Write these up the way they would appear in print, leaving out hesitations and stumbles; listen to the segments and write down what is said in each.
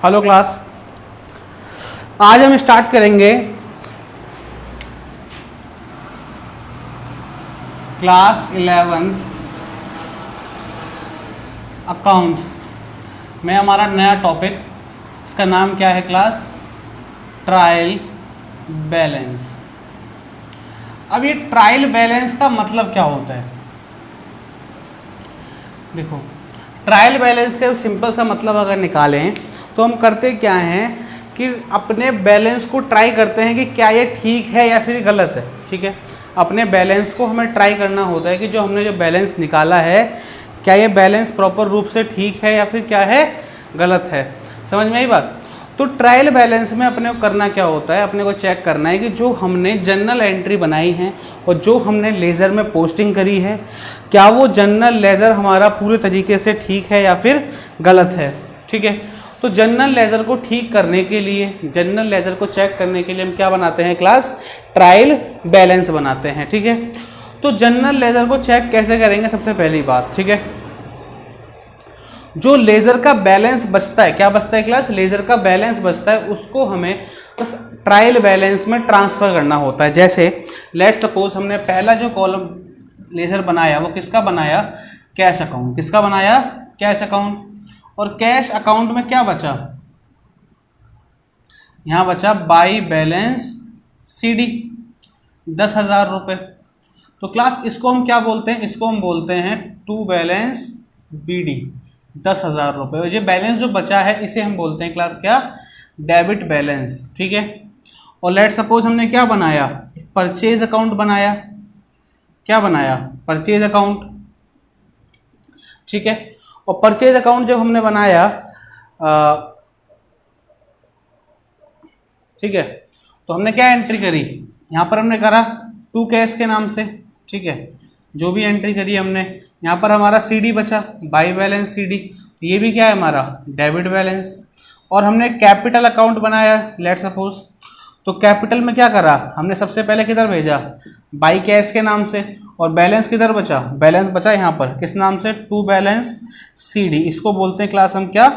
Hello class, आज हम start करेंगे क्लास 11 अकाउंट्स में हमारा नया टॉपिक, इसका नाम क्या है क्लास? Trial balance. अब ये ट्रायल बैलेंस का मतलब क्या होता है? देखो, ट्रायल बैलेंस से सिंपल सा मतलब अगर निकालें तो हम करते क्या हैं कि अपने बैलेंस को ट्राई करते हैं कि क्या ये ठीक है या फिर गलत है। ठीक है, अपने बैलेंस को हमें ट्राई करना होता है कि जो हमने जो बैलेंस निकाला है क्या ये बैलेंस प्रॉपर रूप से ठीक है या फिर क्या है, गलत है। समझ में आई बात? तो ट्रायल बैलेंस में अपने को करना क्या होता है, अपने को चेक करना है कि जो हमने जर्नल एंट्री बनाई है और जो हमने लेज़र में पोस्टिंग करी है, क्या वो जर्नल लेज़र हमारा पूरे तरीके से ठीक है या फिर गलत है। ठीक है, तो जर्नल लेज़र को ठीक करने के लिए, जर्नल लेज़र को चेक करने के लिए हम क्या बनाते हैं क्लास? ट्रायल बैलेंस बनाते हैं। ठीक है, तो जर्नल लेज़र को चेक कैसे करेंगे? सबसे पहली बात, ठीक है, जो लेज़र का बैलेंस बचता है, क्या बचता है क्लास? लेज़र का बैलेंस बचता है, उसको हमें बस ट्रायल बैलेंस में ट्रांसफ़र करना होता है। जैसे लेट सपोज हमने पहला जो कॉलम लेज़र बनाया वो किसका बनाया? Cash account. किसका बनाया? Cash account. और कैश अकाउंट में क्या बचा? यहां बचा बाई बैलेंस CD 10,000 रुपये। तो क्लास इसको हम क्या बोलते हैं? इसको हम बोलते हैं टू बैलेंस BD 10,000 रुपये। और ये बैलेंस जो बचा है इसे हम बोलते हैं क्लास क्या? Debit balance. ठीक है, और लेट सपोज हमने क्या बनाया? परचेज अकाउंट बनाया। क्या बनाया? Purchase account. ठीक है, और परचेज अकाउंट जब हमने बनाया, ठीक है, तो हमने क्या एंट्री करी? यहाँ पर हमने करा टू कैश के नाम से। ठीक है, जो भी एंट्री करी हमने, यहाँ पर हमारा CD बचा, बाई बैलेंस CD, ये भी क्या है हमारा? Debit balance. और हमने कैपिटल अकाउंट बनाया लेट सपोज, तो कैपिटल में क्या करा हमने? सबसे पहले किधर भेजा? बाई कैश के नाम से। और बैलेंस किधर बचा? बैलेंस बचा यहाँ पर किस नाम से? To balance CD। इसको बोलते हैं क्लास हम क्या?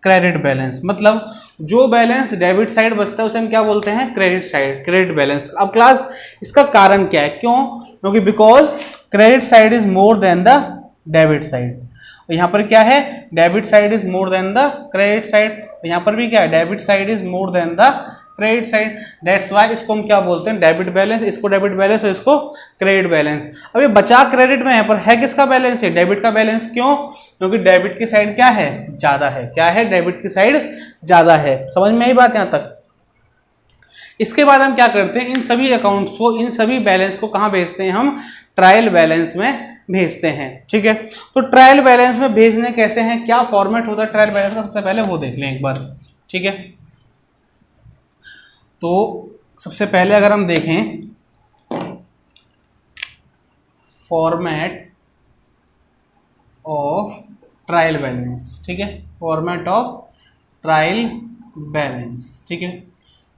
Credit balance. मतलब जो बैलेंस डेबिट साइड बचता है उसे हम क्या बोलते हैं? Credit side, credit balance. अब क्लास इसका कारण क्या है? क्यों? क्योंकि because credit side is more than the debit side. यहाँ पर क्या है? Debit side is more than the credit side. यहाँ पर भी क्या है? Debit side is more than the credit side. That's why इसको हम क्या बोलते हैं? Debit balance. इसको डेबिट बैलेंस और इसको क्रेडिट बैलेंस। अब ये बचा क्रेडिट में है पर है किसका बैलेंस? है डेबिट का बैलेंस। क्यों? क्योंकि डेबिट की साइड क्या है? ज्यादा है। क्या है? डेबिट की साइड ज्यादा है। समझ में आई बात यहां तक? इसके बाद हम क्या करते हैं? इन सभी अकाउंट्स को, इन सभी बैलेंस को कहां भेजते हैं हम? ट्रायल बैलेंस में भेजते हैं। ठीक है, तो ट्रायल बैलेंस में भेजने कैसे हैं, क्या फॉर्मेट होता है ट्रायल बैलेंस का, सबसे पहले वो देख लें एक बार। ठीक है, तो सबसे पहले अगर हम देखें फॉर्मेट ऑफ ट्रायल बैलेंस। ठीक है, फॉर्मेट ऑफ ट्रायल बैलेंस। ठीक है,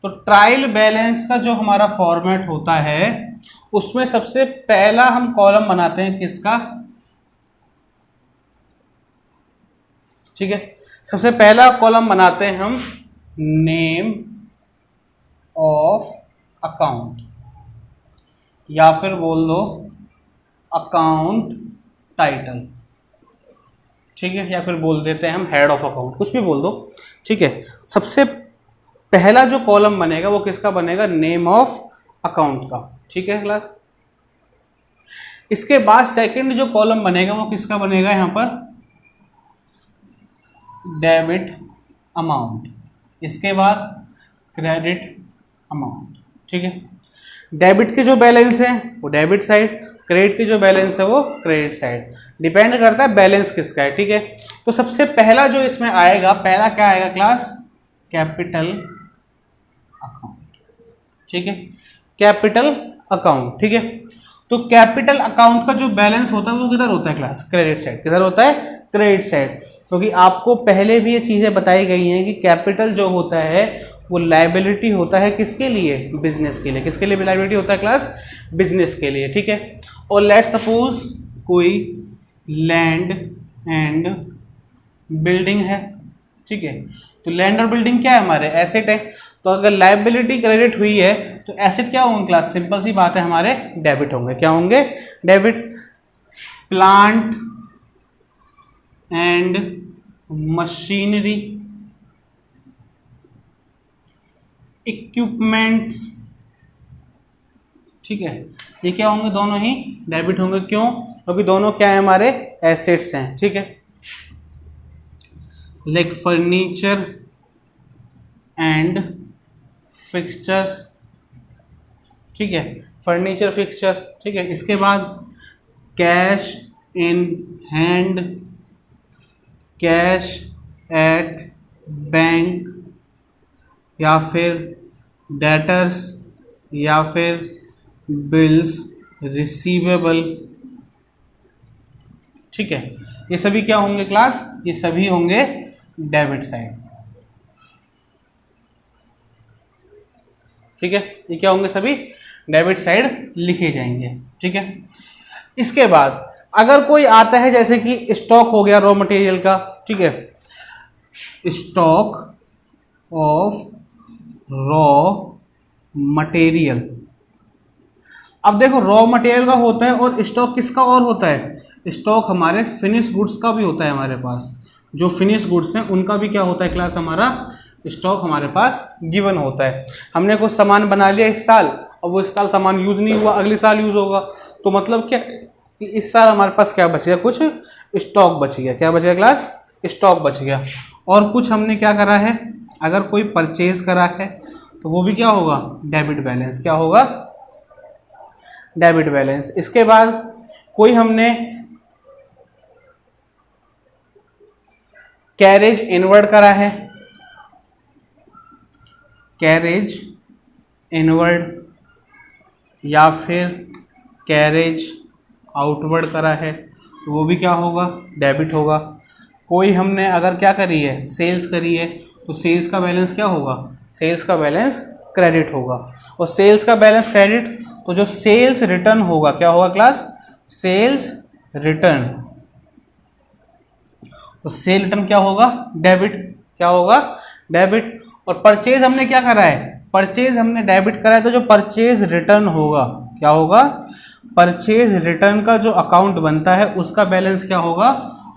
तो ट्रायल बैलेंस का जो हमारा फॉर्मेट होता है उसमें सबसे पहला हम कॉलम बनाते हैं किसका? ठीक है, सबसे पहला कॉलम बनाते हैं हम नेम ऑफ अकाउंट, या फिर बोल दो अकाउंट टाइटल। ठीक है, या फिर बोल देते हैं हम हेड ऑफ अकाउंट, कुछ भी बोल दो। ठीक है, सबसे पहला जो कॉलम बनेगा वो किसका बनेगा? नेम ऑफ अकाउंट का। ठीक है क्लास, इसके बाद सेकंड जो कॉलम बनेगा वो किसका बनेगा? यहां पर डेबिट अमाउंट, इसके बाद क्रेडिट अमाउंट। ठीक है, डेबिट के जो बैलेंस है वो डेबिट साइड, क्रेडिट के जो बैलेंस है वो क्रेडिट साइड। डिपेंड करता है बैलेंस किसका है। ठीक है, तो सबसे पहला जो इसमें आएगा, पहला क्या आएगा क्लास? Capital account. ठीक है, कैपिटल अकाउंट। ठीक है, तो कैपिटल अकाउंट का जो बैलेंस होता है वो किधर होता है क्लास? Credit side. किधर होता है? Credit side. क्योंकि आपको पहले भी ये चीजें बताई गई हैं कि कैपिटल जो होता है वो लायबिलिटी होता है किसके लिए? बिजनेस के लिए। किसके लिए लायबिलिटी होता है क्लास? बिजनेस के लिए। ठीक है, और लेट सपोज कोई लैंड एंड बिल्डिंग है। ठीक है, तो लैंड और बिल्डिंग क्या है हमारे, एसेट है। तो अगर लायबिलिटी क्रेडिट हुई है तो एसेट क्या होंगे क्लास, सिंपल सी बात है हमारे डेबिट होंगे। क्या होंगे, debit. Plant and machinery, equipments, ठीक है, ये क्या होंगे, दोनों ही डेबिट होंगे। क्यों, क्योंकि दोनों क्या है हमारे एसेट्स हैं, ठीक है। लाइक फर्नीचर एंड फिक्सचर्स, ठीक है, फर्नीचर फिक्सचर, ठीक है। इसके बाद cash in hand, cash at bank, या फिर डेटर्स, या फिर बिल्स रिसीवेबल, ठीक है। ये सभी क्या होंगे क्लास, ये सभी होंगे डेबिट साइड, ठीक है। ये क्या होंगे, सभी डेबिट साइड लिखे जाएंगे, ठीक है। इसके बाद अगर कोई आता है जैसे कि स्टॉक हो गया रॉ मटेरियल का, ठीक है, स्टॉक ऑफ रॉ मटेरियल। अब देखो रॉ मटेरियल का होता है और स्टॉक किसका और होता है, स्टॉक हमारे फिनिश गुड्स का भी होता है हमारे पास। जो फिनिश गुड्स हैं उनका भी क्या होता है क्लास, हमारा स्टॉक हमारे पास गिवन होता है। हमने कुछ सामान बना लिया इस साल और वो इस साल सामान यूज नहीं हुआ, अगले साल यूज होगा, तो मतलब क्या कि इस साल हमारे पास क्या बच गया, कुछ स्टॉक बच गया। क्या बच गया क्लास, स्टॉक बच गया। और कुछ हमने क्या करा है, अगर कोई परचेज करा है तो वो भी क्या होगा, डेबिट बैलेंस। क्या होगा, डेबिट बैलेंस। इसके बाद कोई हमने कैरेज इनवर्ड करा है, कैरेज इनवर्ड, या फिर कैरेज आउटवर्ड करा है तो वो भी क्या होगा, डेबिट होगा। कोई हमने अगर क्या करी है, सेल्स करी है, तो सेल्स का बैलेंस क्या होगा, सेल्स का बैलेंस क्रेडिट होगा। और सेल्स का बैलेंस क्रेडिट, तो जो सेल्स रिटर्न होगा क्या होगा क्लास, सेल्स रिटर्न। तो सेल रिटर्न क्या होगा, डेबिट। क्या होगा, डेबिट। और परचेज हमने क्या करा है, परचेज हमने डेबिट करा है, तो जो परचेज रिटर्न होगा क्या होगा, परचेज रिटर्न का जो अकाउंट बनता है उसका बैलेंस क्या होगा,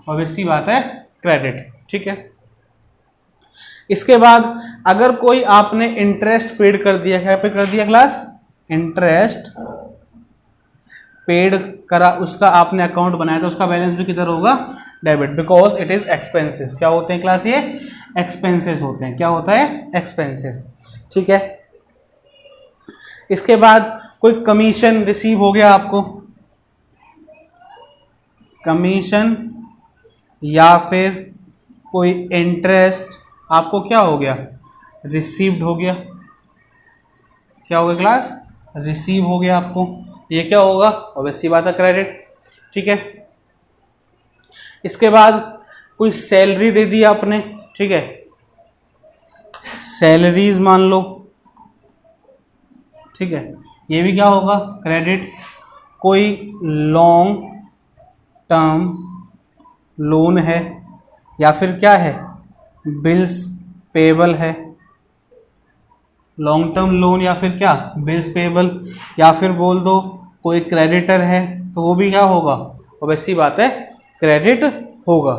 ऑब्वियसली बात है क्रेडिट, ठीक है। इसके बाद अगर कोई आपने इंटरेस्ट पेड कर दिया, क्या पे कर दिया क्लास, इंटरेस्ट पेड करा, उसका आपने अकाउंट बनाया तो उसका बैलेंस भी किधर होगा, debit, because it is expenses. क्या होते हैं क्लास, ये एक्सपेंसेस होते हैं। क्या होता है, एक्सपेंसेस, ठीक है। इसके बाद कोई कमीशन रिसीव हो गया आपको, कमीशन या फिर कोई इंटरेस्ट आपको क्या हो गया, रिसीव्ड हो गया। क्या हो गया क्लास, रिसीव हो गया आपको, ये क्या होगा, ऑब्वियसली बात है क्रेडिट, ठीक है। इसके बाद कोई सैलरी दे दी आपने, ठीक है, सैलरीज मान लो, ठीक है, ये भी क्या होगा, क्रेडिट। कोई लॉन्ग टर्म लोन है या फिर क्या है, बिल्स पेबल है, लॉन्ग टर्म लोन या फिर क्या, बिल्स पेबल, या फिर बोल दो कोई क्रेडिटर है तो वो भी क्या होगा, ऑब्वियसली बात है क्रेडिट होगा।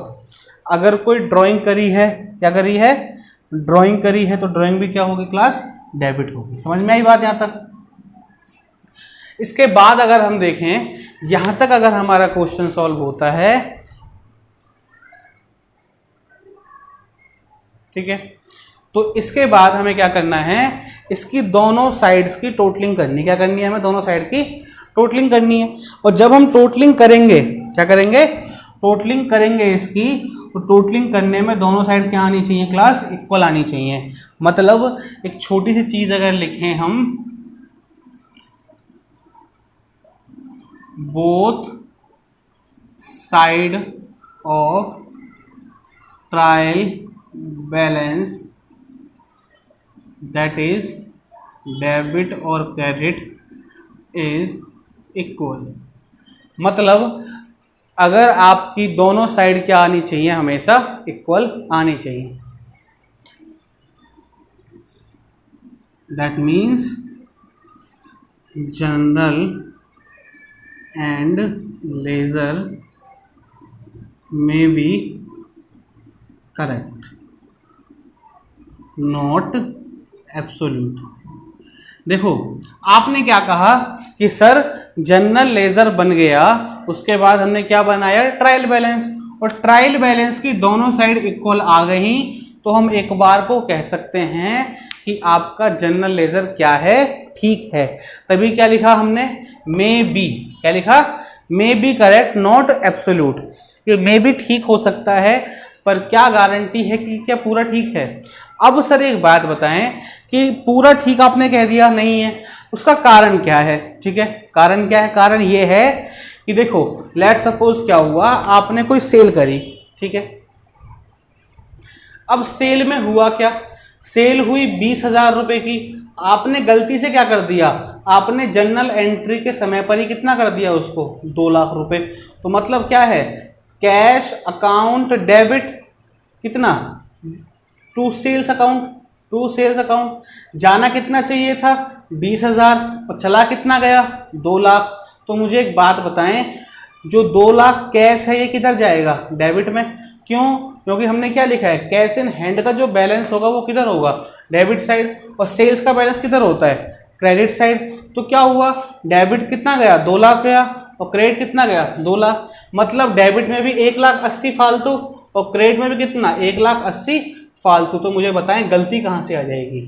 अगर कोई ड्राइंग करी है, क्या करी है, ड्राइंग करी है, तो ड्राइंग भी क्या होगी क्लास, डेबिट होगी। समझ में आई बात यहाँ तक। इसके बाद अगर हम देखें यहां तक, अगर हमारा क्वेश्चन सॉल्व होता है, ठीक है, तो इसके बाद हमें क्या करना है, इसकी दोनों साइड्स की टोटलिंग करनी। क्या करनी है हमें, दोनों साइड की टोटलिंग करनी है। और जब हम टोटलिंग करेंगे, क्या करेंगे, टोटलिंग करेंगे इसकी, तो टोटलिंग करने में दोनों साइड क्या आनी चाहिए क्लास, इक्वल आनी चाहिए। मतलब एक छोटी सी चीज अगर लिखें हम, both side of trial balance that is debit और क्रेडिट इज इक्वल। मतलब अगर आपकी दोनों साइड क्या आनी चाहिए, हमेशा इक्वल आनी चाहिए। That means general and ledger में बी करेक्ट, नॉट एब्सोल्यूट। देखो आपने क्या कहा कि सर जनरल लेजर बन गया, उसके बाद हमने क्या बनाया, ट्रायल बैलेंस, और ट्रायल बैलेंस की दोनों साइड इक्वल आ गई तो हम एक बार को कह सकते हैं कि आपका जनरल लेजर क्या है, ठीक है। तभी क्या लिखा हमने, मे बी, क्या लिखा, may be correct not absolute. ये मे बी ठीक हो सकता है पर क्या गारंटी है कि क्या पूरा ठीक है। अब सर एक बात बताएं कि पूरा ठीक आपने कह दिया नहीं है, उसका कारण क्या है, ठीक है। कारण क्या है, कारण ये है कि देखो लेट्स सपोज क्या हुआ, आपने कोई सेल करी, ठीक है। अब सेल में हुआ क्या, सेल हुई 20,000 रुपए की, आपने गलती से क्या कर दिया, आपने जनरल एंट्री के समय पर ही कितना कर दिया उसको, 2 लाख रुपए। तो मतलब क्या है, कैश अकाउंट डेबिट कितना, टू सेल्स अकाउंट, जाना कितना चाहिए था 20,000 और चला कितना गया 2 लाख। तो मुझे एक बात बताएं, जो 2 लाख कैश है ये किधर जाएगा, डेबिट में। क्यों, क्योंकि हमने क्या लिखा है, कैश इन हैंड का जो बैलेंस होगा वो किधर होगा, डेबिट साइड, और सेल्स का बैलेंस किधर होता है, क्रेडिट साइड। तो क्या हुआ, डेबिट कितना गया 2 लाख गया और क्रेडिट कितना गया 2 लाख। मतलब डेबिट में भी 1,80,000 फालतू और क्रेडिट में भी कितना 1,80,000 फालतू। तो मुझे बताएं गलती कहाँ से आ जाएगी,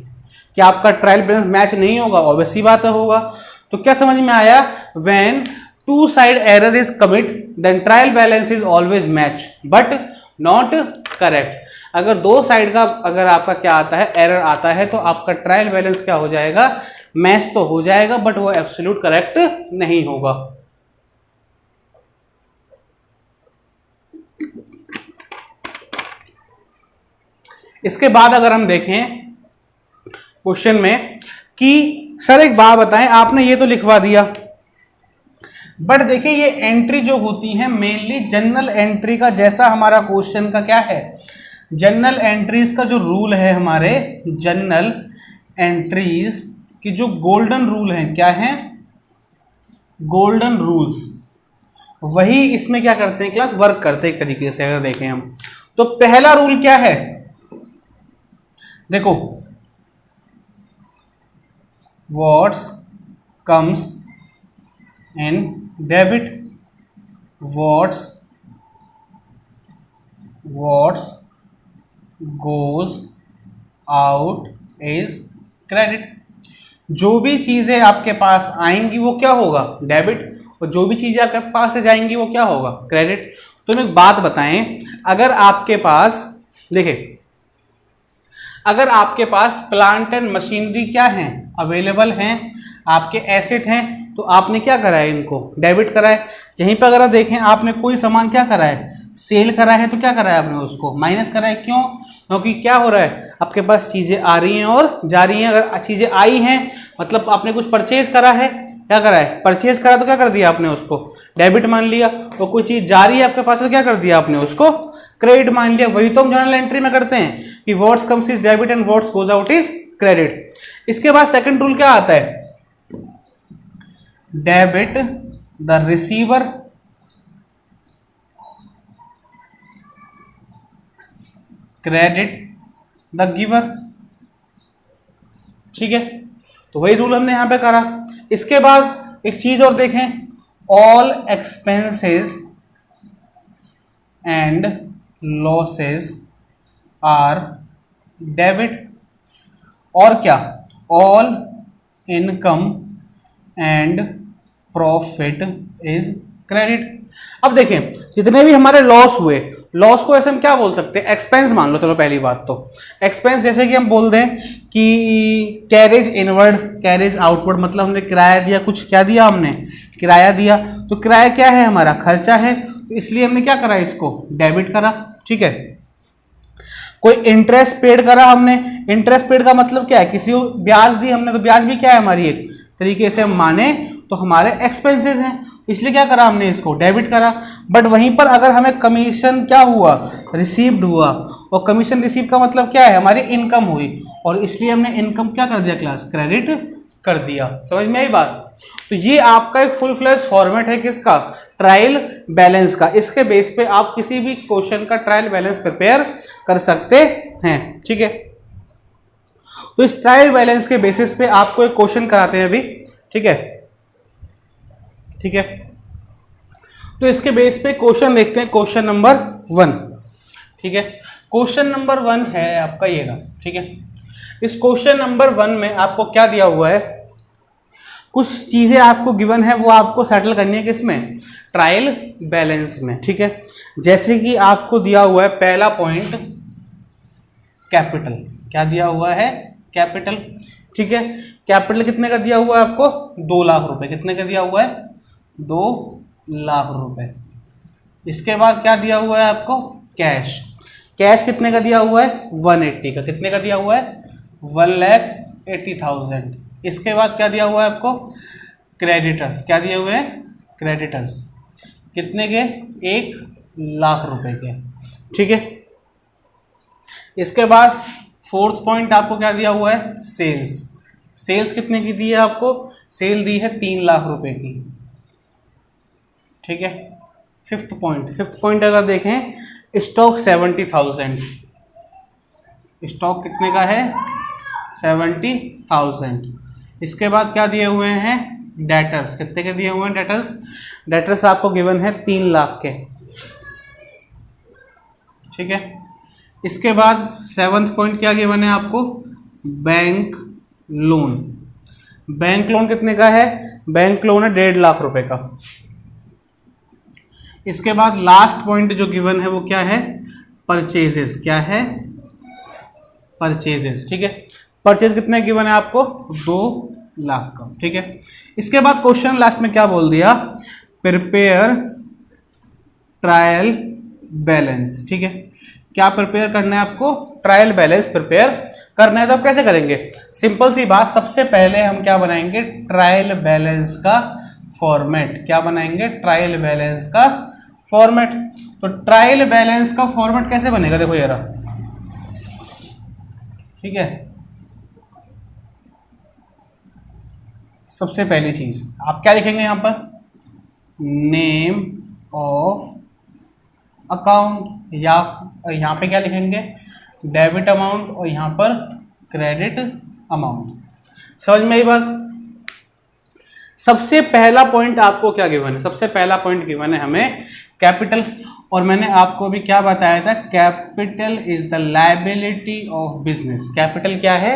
क्या आपका ट्रायल बैलेंस मैच नहीं होगा, ऑब्वियस सी बात होगा। तो क्या समझ में आया, when two side error is commit then trial balance is always match but not correct. अगर दो साइड का अगर आपका क्या आता है, एरर आता है, तो आपका ट्रायल बैलेंस क्या हो जाएगा, मैच तो हो जाएगा बट वो एब्सोल्यूट करेक्ट नहीं होगा। इसके बाद अगर हम देखें क्वेश्चन में कि सर एक बात बताएं, आपने ये तो लिखवा दिया बट देखिए ये एंट्री जो होती है मेनली जनरल एंट्री का, जैसा हमारा क्वेश्चन का क्या है, जनरल एंट्रीज का जो रूल है, हमारे जनरल एंट्रीज की जो गोल्डन रूल है, क्या है, गोल्डन रूल्स, वही इसमें क्या करते हैं क्लास, वर्क करते हैं एक तरीके से। अगर देखें हम तो पहला रूल क्या है, देखो what's comes in debit, what's goes out is credit. जो भी चीजें आपके पास आएंगी वो क्या होगा, डेबिट, और जो भी चीजें आपके पास से जाएंगी वो क्या होगा, क्रेडिट। तो एक बात बताएं, अगर आपके पास देखिए, अगर आपके पास प्लांट एंड मशीनरी क्या है, अवेलेबल हैं, आपके एसेट हैं, तो आपने क्या करा है, इनको डेबिट करा है। यहीं पर अगर देखें आपने कोई सामान क्या करा है, सेल करा है, तो क्या करा है आपने, उसको माइनस करा है। क्यों, क्योंकि क्या हो रहा है, आपके पास चीजें आ रही हैं और जा रही हैं। अगर चीजें आई हैं मतलब आपने कुछ परचेज करा है, क्या करा है, परचेज करा, तो क्या कर दिया आपने, उसको डेबिट मान लिया। और कोई चीज जा रही है आपके पास, तो क्या कर दिया आपने, उसको क्रेडिट मान लिया। वही तो हम जनरल एंट्री में करते हैं कि what's comes is debit and what's goes out is credit. इसके बाद सेकंड रूल क्या आता है, debit the receiver credit the giver, ठीक है। तो वही रूल हमने यहां पे करा। इसके बाद एक चीज और देखें, all expenses and losses are debit, और क्या, all income and profit is credit. अब देखें जितने भी हमारे लॉस हुए, लॉस को ऐसे हम क्या बोल सकते हैं, एक्सपेंस मान लो। चलो पहली बात तो एक्सपेंस, जैसे कि हम बोल दें कि कैरेज इनवर्ड कैरेज आउटवर्ड, मतलब हमने किराया दिया, कुछ क्या दिया हमने, किराया दिया। तो किराया क्या है, हमारा खर्चा है, तो इसलिए हमने क्या करा, इसको डेबिट करा, ठीक है। कोई इंटरेस्ट पेड करा हमने, इंटरेस्ट पेड का मतलब क्या है, किसी को ब्याज दी हमने, तो ब्याज भी क्या है हमारी एक तरीके से हम माने तो हमारे एक्सपेंसेस हैं, इसलिए क्या करा हमने, इसको डेबिट करा। बट वहीं पर अगर हमें कमीशन क्या हुआ, रिसीव्ड हुआ, और कमीशन रिसीव का मतलब क्या है, हमारी इनकम हुई, और इसलिए हमने इनकम क्या कर दिया क्लास, क्रेडिट कर दिया। समझ में आई बात। तो ये आपका एक फुल फ्लैश फॉर्मेट है किसका, ट्रायल बैलेंस का। इसके बेस पे आप किसी भी क्वेश्चन का ट्रायल बैलेंस प्रिपेयर कर सकते हैं। ठीक है, तो इस ट्रायल बैलेंस के बेसिस पे आपको एक क्वेश्चन कराते हैं अभी। ठीक है, ठीक है, तो इसके बेस पे क्वेश्चन देखते हैं, क्वेश्चन नंबर 1। ठीक है, क्वेश्चन नंबर 1 है आपका ये रहा। ठीक है, इस क्वेश्चन नंबर 1 में आपको क्या दिया हुआ है, कुछ चीजें आपको गिवन है, वो आपको सेटल करनी है किसमें, ट्रायल बैलेंस में। ठीक है, जैसे कि आपको दिया हुआ है पहला पॉइंट कैपिटल, क्या दिया हुआ है, कैपिटल। ठीक है, कैपिटल कितने का दिया हुआ है आपको, 2 लाख रुपए। कितने का दिया हुआ है, 2 लाख रुपए। इसके बाद क्या दिया हुआ है आपको, कैश। कैश कितने का दिया हुआ है, 180 का। कितने का दिया हुआ है, 1,80,000। इसके बाद क्या दिया हुआ है आपको, क्रेडिटर्स। क्या दिए हुए हैं, क्रेडिटर्स। कितने के, 1 लाख रुपए के। ठीक है, इसके बाद फोर्थ पॉइंट आपको क्या दिया हुआ है, सेल्स। सेल्स कितने की दी है आपको, सेल दी है 3 लाख रुपए की। ठीक है, फिफ्थ पॉइंट अगर देखें, स्टॉक 70,000। स्टॉक कितने का है, 70,000। इसके बाद क्या दिए हुए हैं, डेटर्स। कितने के दिए हुए हैं डेटर्स, डेटर्स आपको गिवन है 3 लाख के। ठीक है, इसके बाद 7th पॉइंट क्या गिवन है आपको, बैंक लोन। बैंक लोन कितने का है, बैंक लोन है 1.5 लाख रुपए का। इसके बाद लास्ट पॉइंट जो गिवन है वो क्या है, परचेजेस। क्या है, परचेजेस। ठीक है, परचेज कितने गिवन है आपको, 2 लाख का। ठीक है, इसके बाद क्वेश्चन लास्ट में क्या बोल दिया, प्रिपेयर ट्रायल बैलेंस। ठीक है, क्या प्रिपेयर करना है आपको, ट्रायल बैलेंस प्रिपेयर करना है। तो आप कैसे करेंगे, सिंपल सी बात, सबसे पहले हम क्या बनाएंगे, ट्रायल बैलेंस का फॉर्मेट। क्या बनाएंगे, ट्रायल बैलेंस का फॉर्मेट। तो ट्रायल बैलेंस का फॉर्मेट कैसे बनेगा, देखो यार। ठीक है, सबसे पहली चीज आप क्या लिखेंगे यहां पर, नेम ऑफ अकाउंट, या यहां पे क्या लिखेंगे, डेबिट अमाउंट, और यहां पर क्रेडिट अमाउंट। समझ में आई बात। सबसे पहला पॉइंट आपको क्या गिवन है, सबसे पहला पॉइंट गिवन है हमें कैपिटल। और मैंने आपको भी क्या बताया था, capital is the liability of business. Capital क्या है,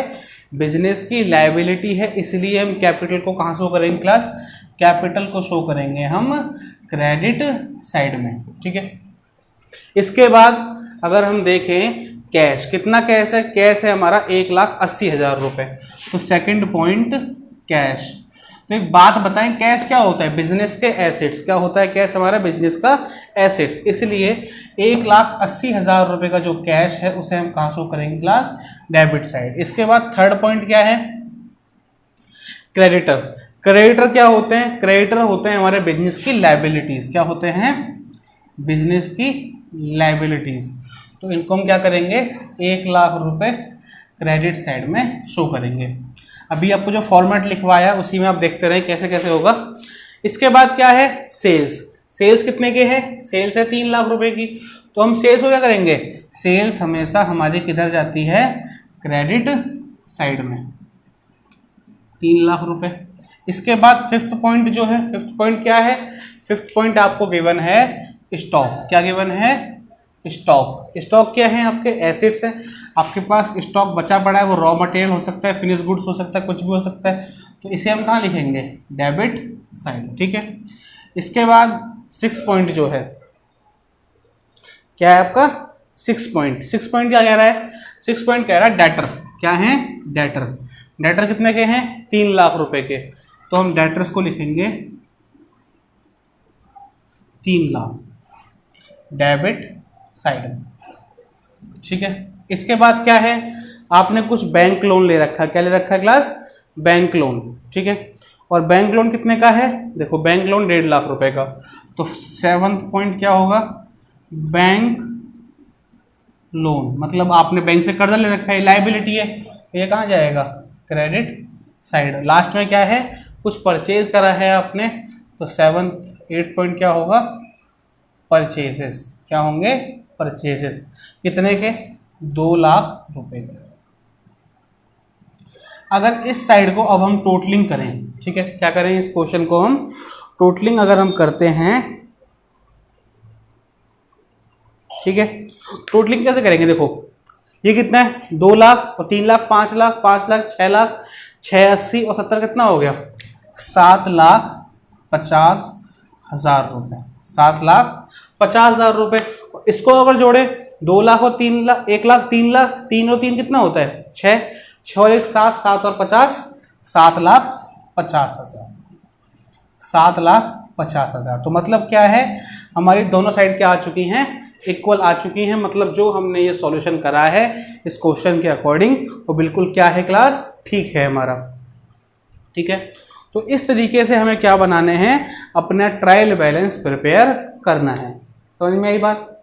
बिजनेस की लायबिलिटी है, इसलिए हम कैपिटल को कहाँ शो करेंगे क्लास, कैपिटल को शो करेंगे हम क्रेडिट साइड में। ठीक है, इसके बाद अगर हम देखें कैश, कितना कैश है, कैश है हमारा 1,80,000 रुपए। तो सेकंड पॉइंट कैश। तो एक बात बताएं, कैश क्या होता है, बिजनेस के एसेट्स। क्या होता है, कैश हमारा बिजनेस का एसेट्स, इसलिए 1,80,000 रुपए का जो कैश है उसे हम कहाँ शो करेंगे क्लास, डेबिट साइड। इसके बाद थर्ड पॉइंट क्या है, क्रेडिटर। क्रेडिटर क्या होते हैं, क्रेडिटर होते हैं हमारे बिजनेस की लायबिलिटीज। क्या होते हैं, बिजनेस की लायबिलिटीज। तो इनको हम क्या करेंगे, 1 लाख रुपए क्रेडिट साइड में शो करेंगे। अभी आपको जो फॉर्मेट लिखवाया उसी में आप देखते रहे कैसे कैसे होगा। इसके बाद क्या है, सेल्स। सेल्स कितने के हैं, सेल्स है 3 लाख रुपए की। तो हम सेल्स को क्या करेंगे, सेल्स हमेशा हमारी किधर जाती है, क्रेडिट साइड में, 3 लाख रुपए। इसके बाद फिफ्थ पॉइंट जो है, फिफ्थ पॉइंट क्या है, फिफ्थ पॉइंट आपको गिवन है स्टॉक। क्या गिवन है, स्टॉक। स्टॉक क्या है, आपके एसेट्स हैं। आपके पास स्टॉक बचा पड़ा है, वो रॉ मटेरियल हो सकता है, फिनिश गुड्स हो सकता है, कुछ भी हो सकता है। तो इसे हम कहाँ लिखेंगे, डेबिट साइड। ठीक है, इसके बाद 6 पॉइंट जो है, क्या है आपका 6 पॉइंट। 6 पॉइंट क्या कह रहा है, 6 पॉइंट कह रहा है डेटर। क्या है, डेटर। डेटर कितने के हैं, 3 लाख रुपए के। तो हम डेटर्स को लिखेंगे 3 लाख, डेबिट साइड में। ठीक है, इसके बाद क्या है, आपने कुछ बैंक लोन ले रखा है। क्या ले रखा है क्लास, बैंक लोन। ठीक है, और बैंक लोन कितने का है, देखो बैंक लोन 1.5 लाख रुपए का, तो 7th पॉइंट क्या होगा, बैंक लोन, मतलब आपने बैंक से कर्जा ले रखा है, लाइबिलिटी है, तो ये कहाँ जाएगा, क्रेडिट साइड। लास्ट में क्या है, कुछ परचेज करा है आपने, तो 8th पॉइंट क्या होगा, परचेजेस, क्या होंगे, परचेजेस, कितने के, 2 लाख रुपए के। अगर इस साइड को अब हम टोटलिंग करें, ठीक है, क्या करें, इस क्वेश्चन को हम टोटलिंग अगर हम करते हैं, ठीक है, टोटलिंग कैसे करेंगे, देखो ये कितना है, 2 लाख और 3 लाख, 5 लाख, 5 लाख, 6 लाख, 6 80 और 70 कितना हो गया, 7,50,000 रुपए, 7,50,000 रुपए। इसको अगर जोड़े 2 लाख और 3 लाख, 1 लाख, 3 लाख, 3 और 3 कितना होता है, 6, 6 और 1 7, 7 और 50, 7,50,000, 7,50,000। तो मतलब क्या है, हमारी दोनों साइड क्या आ चुकी हैं, इक्वल आ चुकी हैं, मतलब जो हमने ये सॉल्यूशन करा है इस क्वेश्चन के अकॉर्डिंग वो बिल्कुल क्या है क्लास, ठीक है हमारा, ठीक है। तो इस तरीके से हमें क्या बनाने हैं, अपना ट्रायल बैलेंस प्रिपेयर करना है। समझ में आई बात।